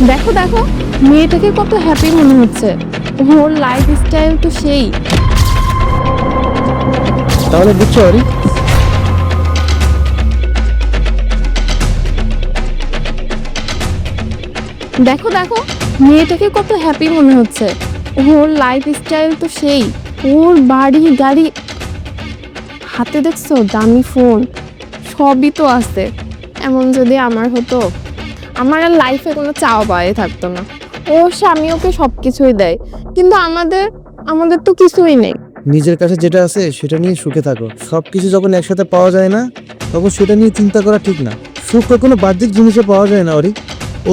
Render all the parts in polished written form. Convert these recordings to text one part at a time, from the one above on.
দেখো দেখো, মেয়েটাকে কত হ্যাপি মনে হচ্ছে। ওর লাইফ স্টাইল তো সেই। তাহলে বুঝছো আরে, দেখো দেখো, মেয়েটাকে কত হ্যাপি মনে হচ্ছে। ওর লাইফ স্টাইল তো সেই। ওর বাড়ি গাড়ি, হাতে দেখছো দামি ফোন, সবই তো আছে। এমন যদি আমার হতো, আমার আর লাইফে কোনো চাওয়া পাওয়াই থাকতো না। ওর স্বামী ওকে সব কিছুই দেয়, কিন্তু আমাদের আমাদের তো কিছুই নেই। নিজের কাছে যেটা আছে সেটা নিয়ে সুখে থাকো। সবকিছু যখন একসাথে পাওয়া যায় না, তখন সেটা নিয়ে চিন্তা করা ঠিক না। সুখ কখনো বাহ্যিক জিনিসে পাওয়া যায় না অরি।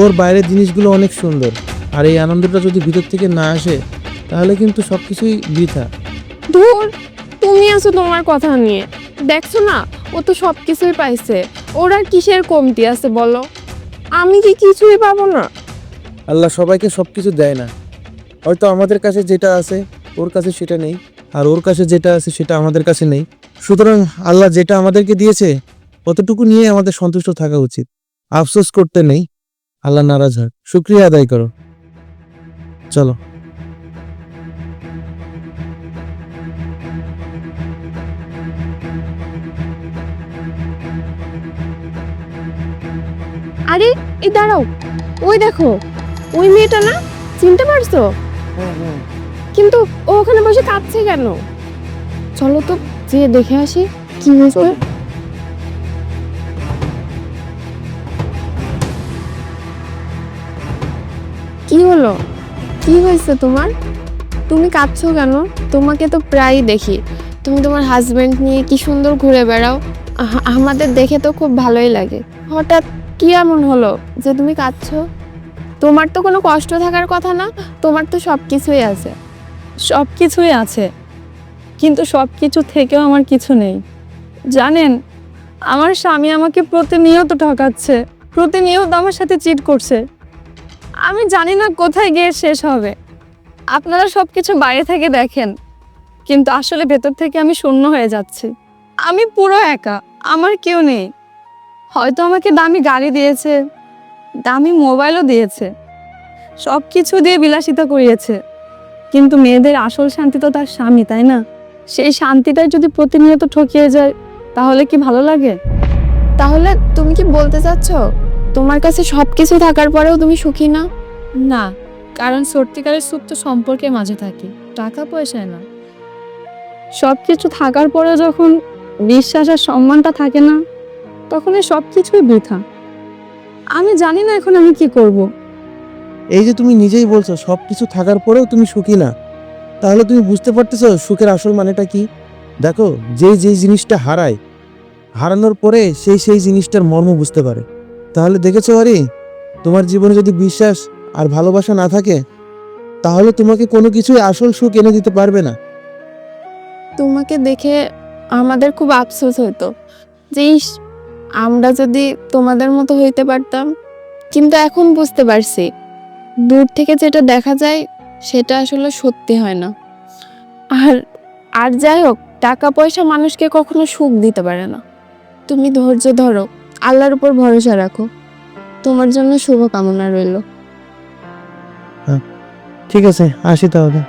ওর বাইরের জিনিসগুলো অনেক সুন্দর, আর এই আনন্দটা যদি ভিতর থেকে না আসে, তাহলে কিন্তু সবকিছুই বৃথা। ধুর, তুমি আছো তোমার কথা নিয়ে। দেখছো না, ও তো সব কিছুই পাইছে। ওর আর কিসের কমতি আছে বলো? আমি কি কিছুই পাবো না? আল্লাহ সবাইকে সবকিছু দেয় না। হয়তো আমাদের কাছে যেটা আছে ওর কাছে সেটা নেই, আর ওর কাছে যেটা আছে সেটা আমাদের কাছে নেই। সুতরাং আল্লাহ যেটা আমাদেরকে দিয়েছে অতটুকু নিয়ে আমাদের সন্তুষ্ট থাকা উচিত। আফসোস করতে নেই, আল্লাহ নারাজ হয়, শুকরিয়া আদায় করো। চলো। আরে, এই দাঁড়াও, ওই দেখো, ওই মেয়েটা না? চিনতে পারছো? কিন্তু ও ওখানে বসে কাঁদছে কেন? চলো তো, যে দেখে আসি কি হয়েছে। কি হলো? কি হয়েছে তোমার? তুমি কাঁদছো কেন? তোমাকে তো প্রায়ই দেখি, তুমি তোমার হাজবেন্ড নিয়ে কি সুন্দর ঘুরে বেড়াও। আমাদের দেখে তো খুব ভালোই লাগে। হঠাৎ কি এমন হলো যে তুমি কাঁদছো? তোমার তো কোনো কষ্ট থাকার কথা না, তোমার তো সব কিছুই আছে। সব কিছুই আছে, কিন্তু সব কিছু থেকেও আমার কিছু নেই। জানেন, আমার স্বামী আমাকে প্রতিনিয়ত ঠকাচ্ছে, প্রতিনিয়ত আমার সাথে চিট করছে। আমি জানি না কোথায় গিয়ে শেষ হবে। আপনারা সব কিছু বাইরে থেকে দেখেন, কিন্তু আসলে ভেতর থেকে আমি শূন্য হয়ে যাচ্ছি। আমি পুরো একা, আমার কেউ নেই। হয়তো আমাকে দামি গাড়ি দিয়েছে, দামি মোবাইলও দিয়েছে, সব কিছু দিয়ে বিলাসিতা করিয়েছে, কিন্তু মেয়েদের আসল শান্তি তো তার স্বামী, তাই না? সেই শান্তিটাই যদি প্রতিনিয়ত ঠকিয়ে যায়, তাহলে কি ভালো লাগে? তাহলে তুমি কি বলতে চাচ্ছ তোমার কাছে সব কিছু থাকার পরেও তুমি সুখী না? না, কারণ সত্যিকারের সুখ তো সম্পর্কের মাঝে থাকে, টাকা পয়সায় না। সব কিছু থাকার পরে যখন বিশ্বাস আর সম্মানটা থাকে না, তখন এই সব কিছুই বৃথা। আমি জানি না এখন আমি কি করব। এই যে তুমি নিজেই বলছো সবকিছু থাকার পরেও তুমি সুখী না, তাহলে তুমি বুঝতে পারতেছো সুখের আসল মানেটা কি? দেখো, যে জিনিসটা হারায়, হারানোর পরে সেই জিনিসটার মর্ম বুঝতে পারে। তাহলে দেখেছো আরে, তোমার জীবনে যদি বিশ্বাস আর ভালোবাসা না থাকে, তাহলে তোমাকে কোনো কিছুই আসল সুখ এনে দিতে পারবে না। তোমাকে দেখে আমাদের খুব আফসোস হতো যে ইস, আমরা যদি তোমাদের মতো হইতে পারতাম। কিন্তু এখন বুঝতে পারছি, দূর থেকে যেটা দেখা যায় সেটা আসলে সত্যি হয় না। আর আর যাই হোক, টাকা পয়সা মানুষকে কখনো সুখ দিতে পারে না। তুমি ধৈর্য ধরো, আল্লাহর উপর ভরসা রাখো। তোমার জন্য শুভ কামনা রইল। ঠিক আছে, আসি তাহলে।